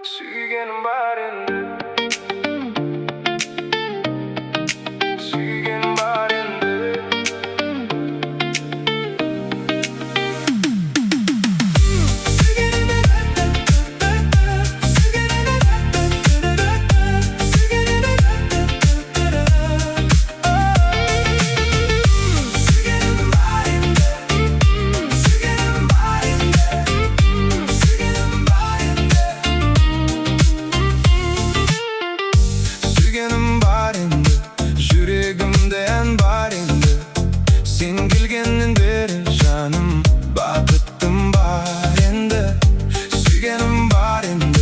Suygenim var endi. Suygenim var endi. Suygenim var endi, yüreğimde en var endi. Sen gelgenden beri canım, bakıttım var endi. Suygenim var endi,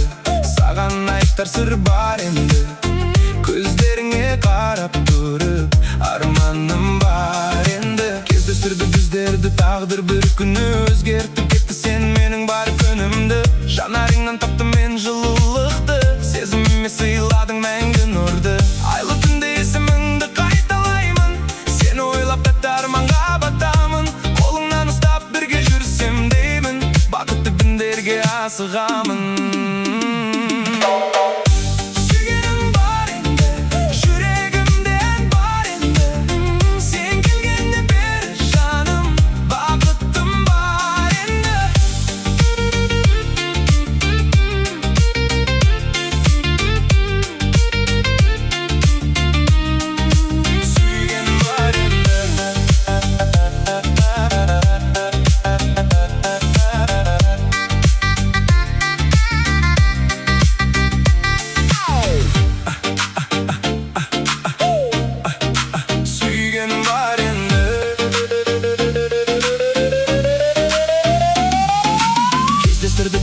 sağan aytar sır var endi. Gözlerine karap durup, armanım var endi. Kezdestirdi bizlerdi tağdır bir günü, özgertip ketti sen mening бар күнүмдү. Жанарыңнан таптым мен жылулыкты, сезимиме сыйладың мәңгі нурды. Айлы түнде есіміңді қайталаймын, сені ойлап тәтті арманға батамын. Қолыңнан ұстап бірге жүрсем деймін, бақытты күндерге асығамын.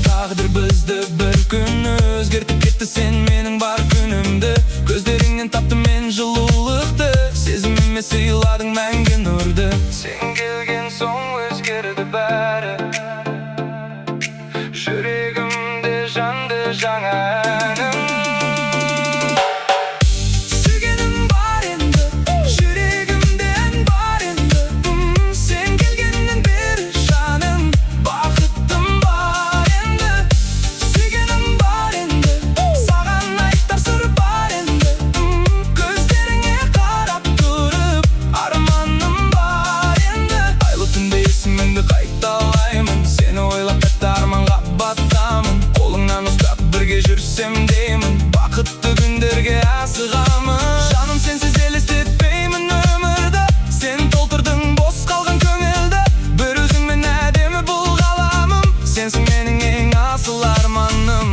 Tağdır bizді bir күн, өзгертіп кетті сен менің бар күнімді. Көздеріңнен таптым мен жылулықты, сезіміме сыйладың мәңгі нұрды. Сен келген соң өзгерді бәрі, жүрегімде жанды жаңа әнім. Жүрсем деймін, бақытты күндерге асығамын. Жаным сенсіз елестетпеймін өмірді, сен толтырдың бос қалған көңілді. Бір өзіңмен әдемі бұл ғаламым, сенсің менің ең асыл арманым.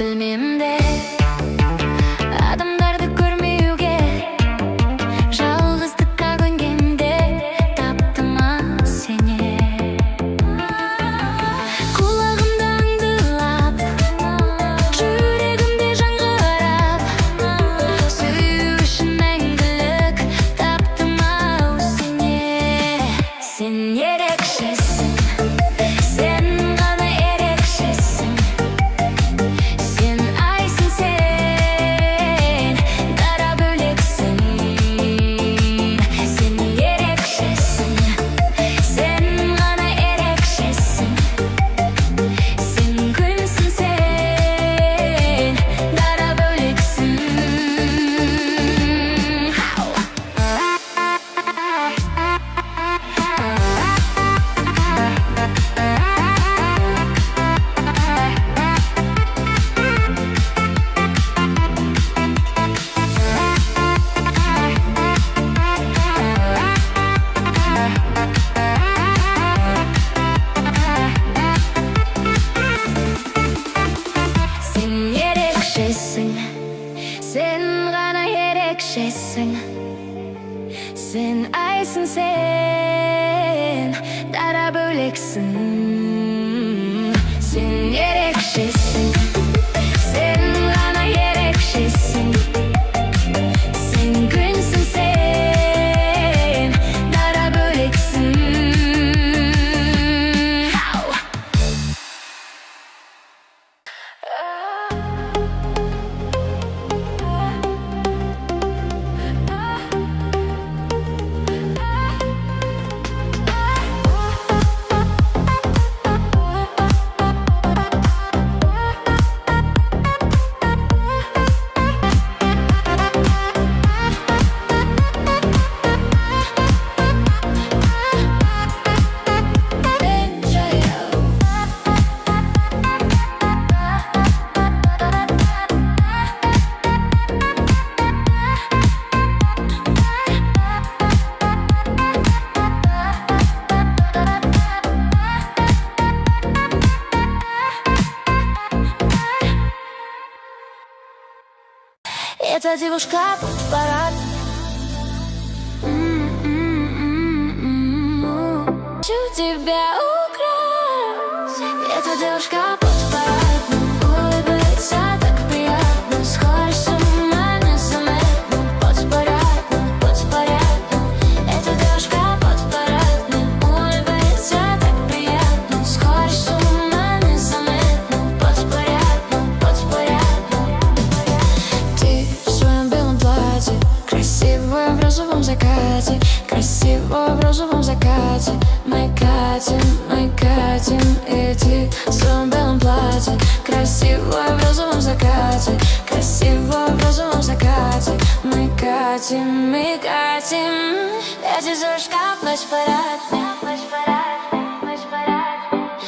Bilmemde adamdарды көрмеуге жалғыздыққа көнгенде таптым-ау сені құлағымда аңдылап жүрегімде жаңғырап сүю үшін мәңгілік таптым-ау сені сен ерекшесің сен ғана ерекшесің Sen ғана ерекшесің сен айсың сен дара бөлексің сен ерекшесің сен ғана ерекшесің сен күнсің сен дара бөлексің Эта девушка под парад. Хочу тебя украсть. Эта девушка под парад. Улыбается так приятно. Сходишь с ума незаметно. Под парад. Эта девушка под парад. Улыбается так приятно. Сходишь с ума незаметно. Под парад. Ты в своем белом платье, красивая в розовом закате, красивая в розовом закате. Мы катим катим Эти зожка беспорядны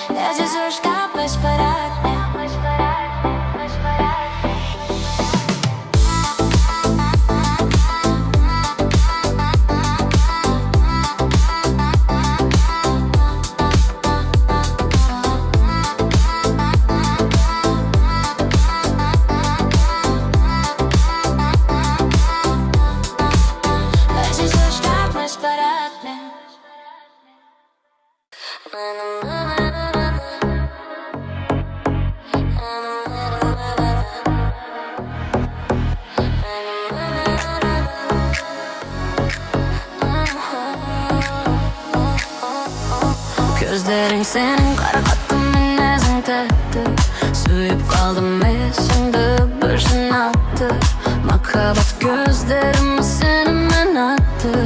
Эти зожка беспорядны Gözlerin senin karakattı minezin təhti Suyup kaldım esinde bir şınattı Makabat gözlerimi senin attı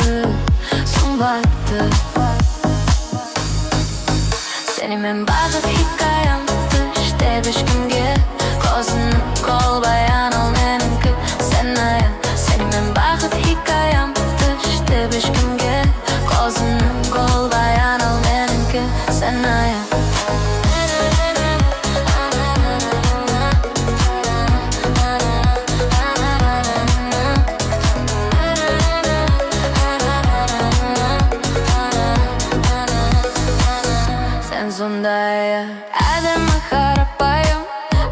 Son baktı Senin bazı hikayemdi İşte beş günge Kozunu kol bayan ol menimki Sen aya Senin bazı hikayemdi İşte beş günge Kozunu kol bayan ol menimki Sen aya Sen sondaya Adem'e karapayım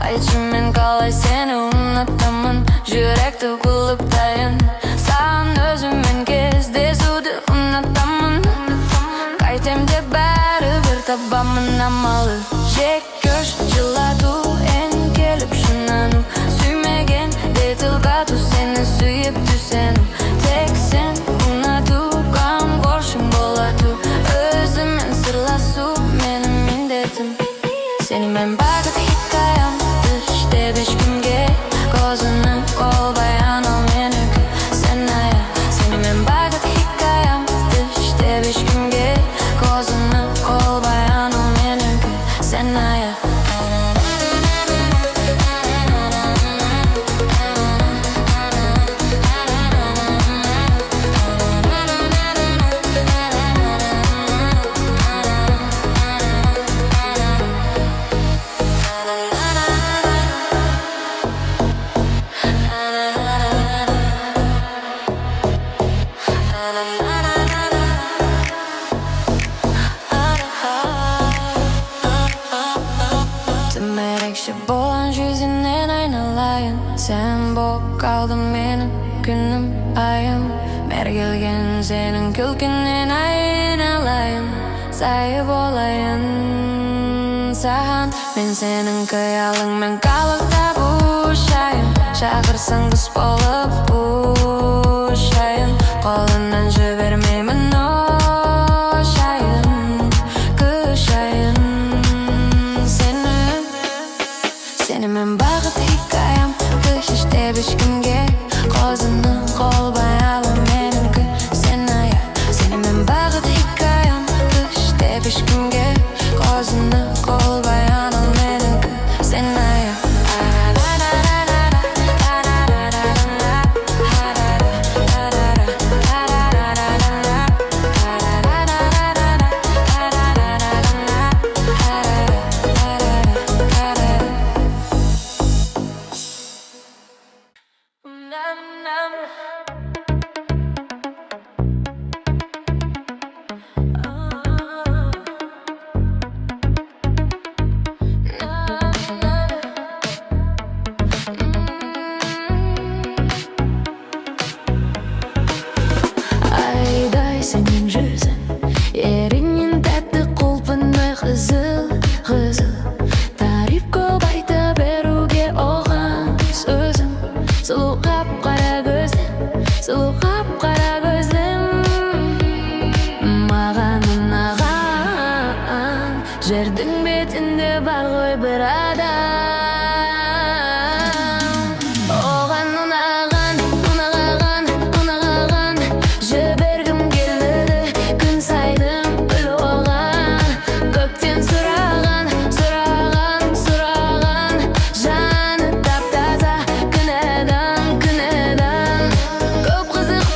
Ayçimin kalay seni unutamın Yürekte kulüptayın Sağın özümün kezde sudu unutamın Kaytemde bari bir tabamın amalı Jek göz жылату en gelip şunanu Süymegen de tılgatu seni suyup düşenu Tek sen unutugam korşun bolatu Özümün sırlasu benim mindetim Senin bakıp hikayemdi işte beş günge Kozunu kol bayan ol menimki Sen aya Senin bakıp hikayemdi işte beş günge Kozunu kol bayan ol menimki Sen aya Tümerekşi bolan yüzünden aynalayın Sen bop kaldın benim günüm ayım Mergelgen senin külkünden aynalayın Sayıp olayın Sahan men senin kıyalın men kalıkta buşayın Çağırsan kız bolup buşayın Kolundan jübermeymin oşayın Kışayın Senin bakıp hikayem Kış işte beş günge Kozunu kol bayalım menimki Sen aya Senin bakıp hikayem Kış işte beş günge Kozunu kol bayanım menimki Sen aya Ayday senin yüzün Yerinin tatlı kulpunu kızıl kızıl Tarif kolayda beruge oğan sözüm Sulu kapkara gözlüm Sulu kapkara gözlüm Mağan unağan Жердің betinde var koy bir adam Oğan unağan Unağan Unağan Жібергім келді Күн сайдым гүл оған Көктен сұраған Сұраған Сұраған Жаны тап-таза Күнәдан Күнәдан Көп қызық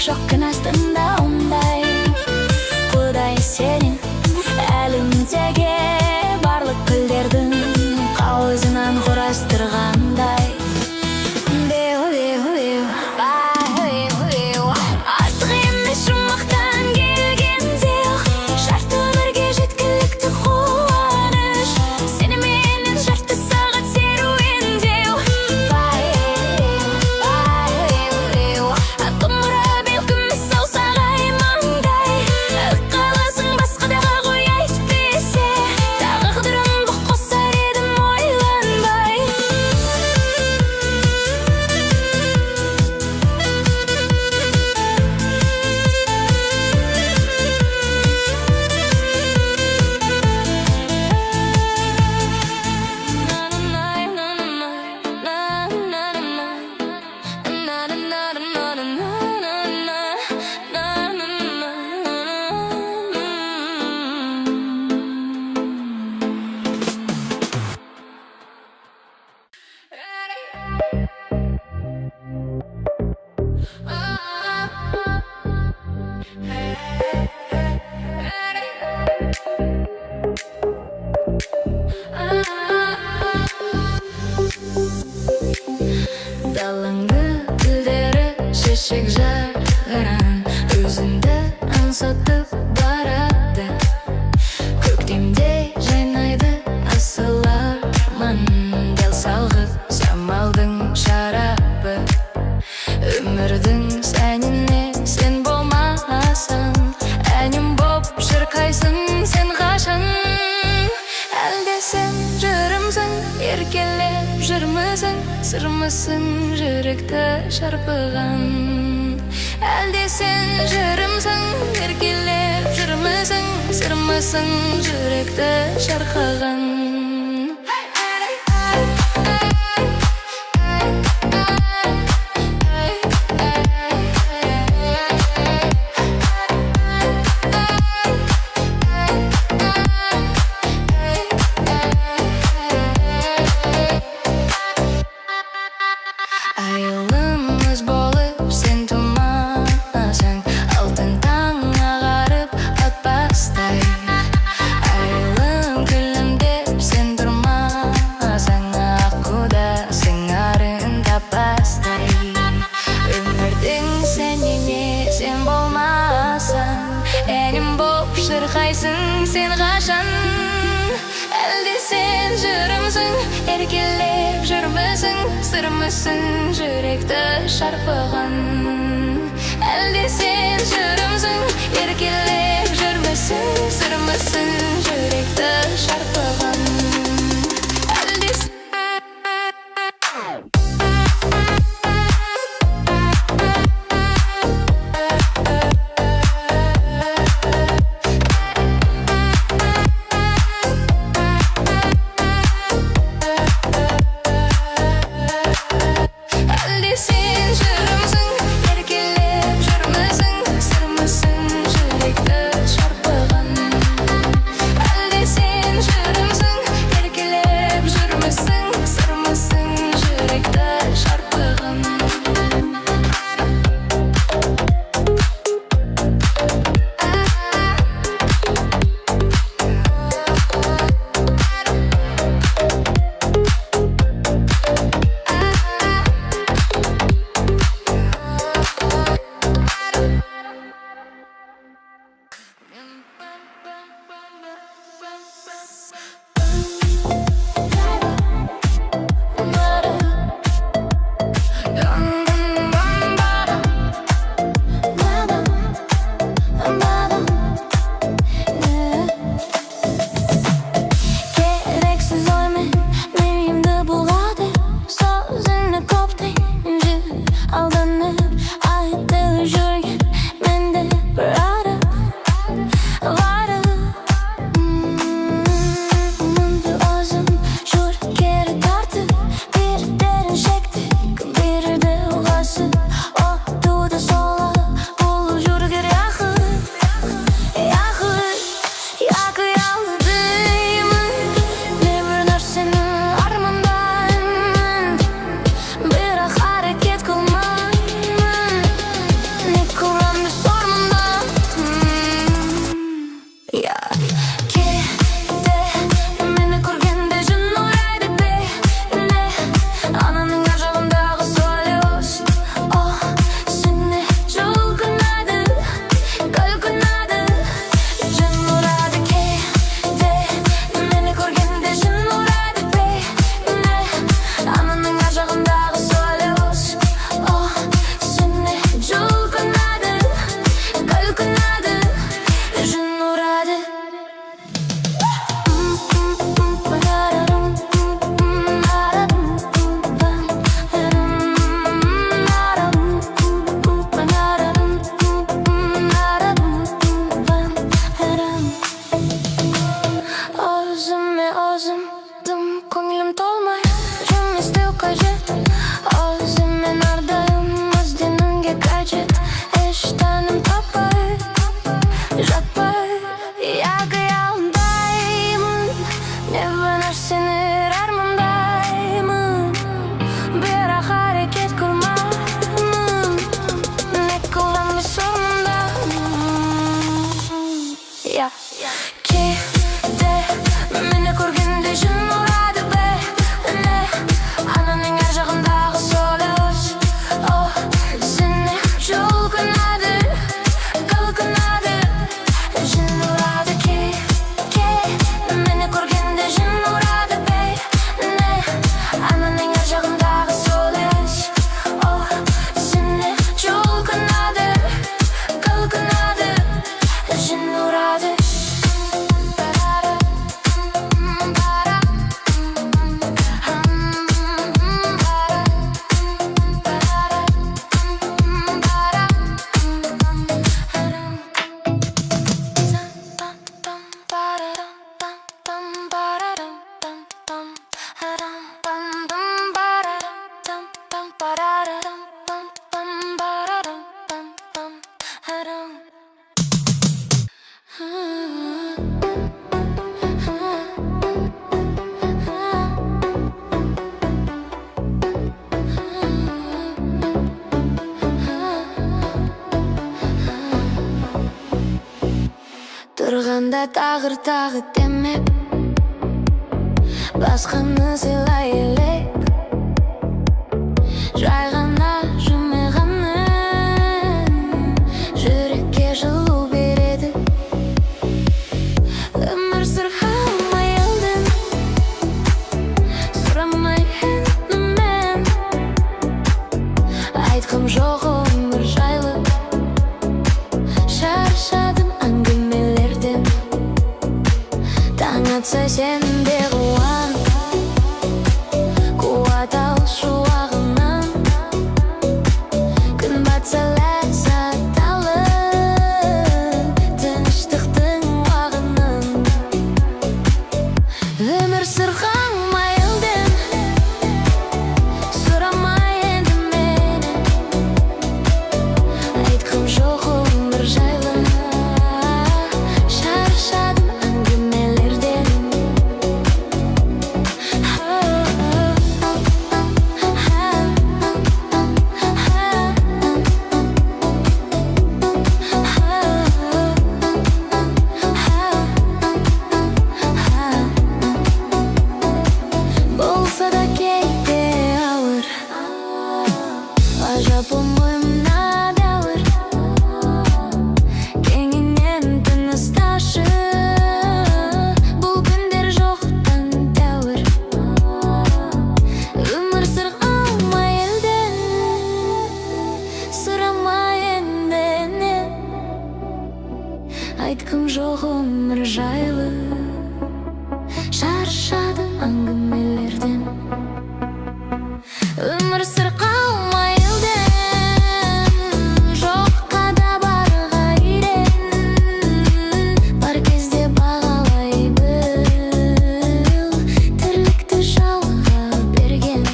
жоқ күн астында ондай. Құдай сенің әліңдегі барлық гүлдердің қауызынан құрастырғандай. Артық емес жұмақтан келген зех, шартты өмірге жеткілікті қуаныш, сеніменен жарты сағат серуендеу. Құмыра белкім саусағай маңдай, қаласың басқадағы қой айтпесе, тағдырым қосар едім ойланбай. Далаңғы гүлдері шешек жарған, өзіңді аңсатып барады. Көктемде жайнайды асыл арман, дәл салғып самалдың шарабы. Өмірдің сәніне сен болмасаң, әнім боп шырқайсың сен қашан. Әлде сен жырымсың, еркелеп жүрмісің, сырмысың жүректі шарпыған. Әлде сен жырымсың, еркелеп жүрмісің, сырмысың жүректі шарқыған. Айылымыз болып сен тумасаң, алтын таң ағарып атпастай. Айылым күлім деп сен тұрмасаң, аққуда сыңарын таппастай. Өмірдің сәніне сен болмасаң, әнім боп шырқайсың сен қашан. Әлде сен жырымсың, еркелеп жүрмісің, сырмысың жүректі шарпыған. Әлде сен жырымсың, еркелеп жүрмісің, сырмысың жүректі шарпыған. Әлде сен жырымсың, Озымдым көңілім толмай Жұмыс істеу қажет Өзімен ардайым ізденуге қажет Еш тәнім таппай жатпай Яғы алдаймын Небір нәрсені армандаймын Бірақ әрекет қылмаймын Не қыламын соңында Кейде мені көргенде жын ұрады бе Не ананың ар жағындағы сол өз Сені жұлқынады қылқынады Жын ұрады мені көргенде жын ұрады бе Не ананың ар жағындағы сол өз Сені жұлқынады қылқынады Жын ұрады Тұрғанда тағыр демеп Басқаны сыйлай елек Жай ғана жымиғаның Жүрекке жылу береді Өмір сырғалмай елден Сұрамай енді мен Айтқым жоқ өмір жайлы Шаршадым әңгімелерден Таң атса сен де қуан Қуат ал шуағынан Күн батса ләззат алып Тыныштықтың уағынан Өмір сырғалмай елден Сұрамай енді мені Айтқым жоқ өмір жайлы Шаршадым әңгімелерден Болса да кейде ауыр Ғажап ойымна дәуір Кеңінен тынысташы Бұл күндер жоқтан дәуір Өмір сырғалмай елден Сұрамай енді Айтқым жоқ өмір жайлы Шаршадым әңгімелерден Өмір сырғалмай елден Жоққа да барға үйрен Бар кезде бағалай біл Тірлікті жалға берген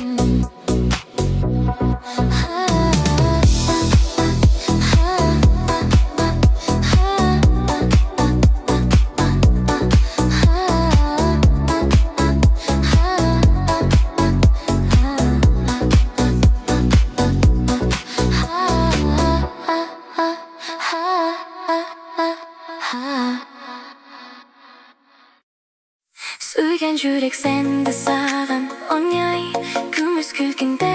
Сүйген жүрек сенді саған ойнай Күміс күлкіңді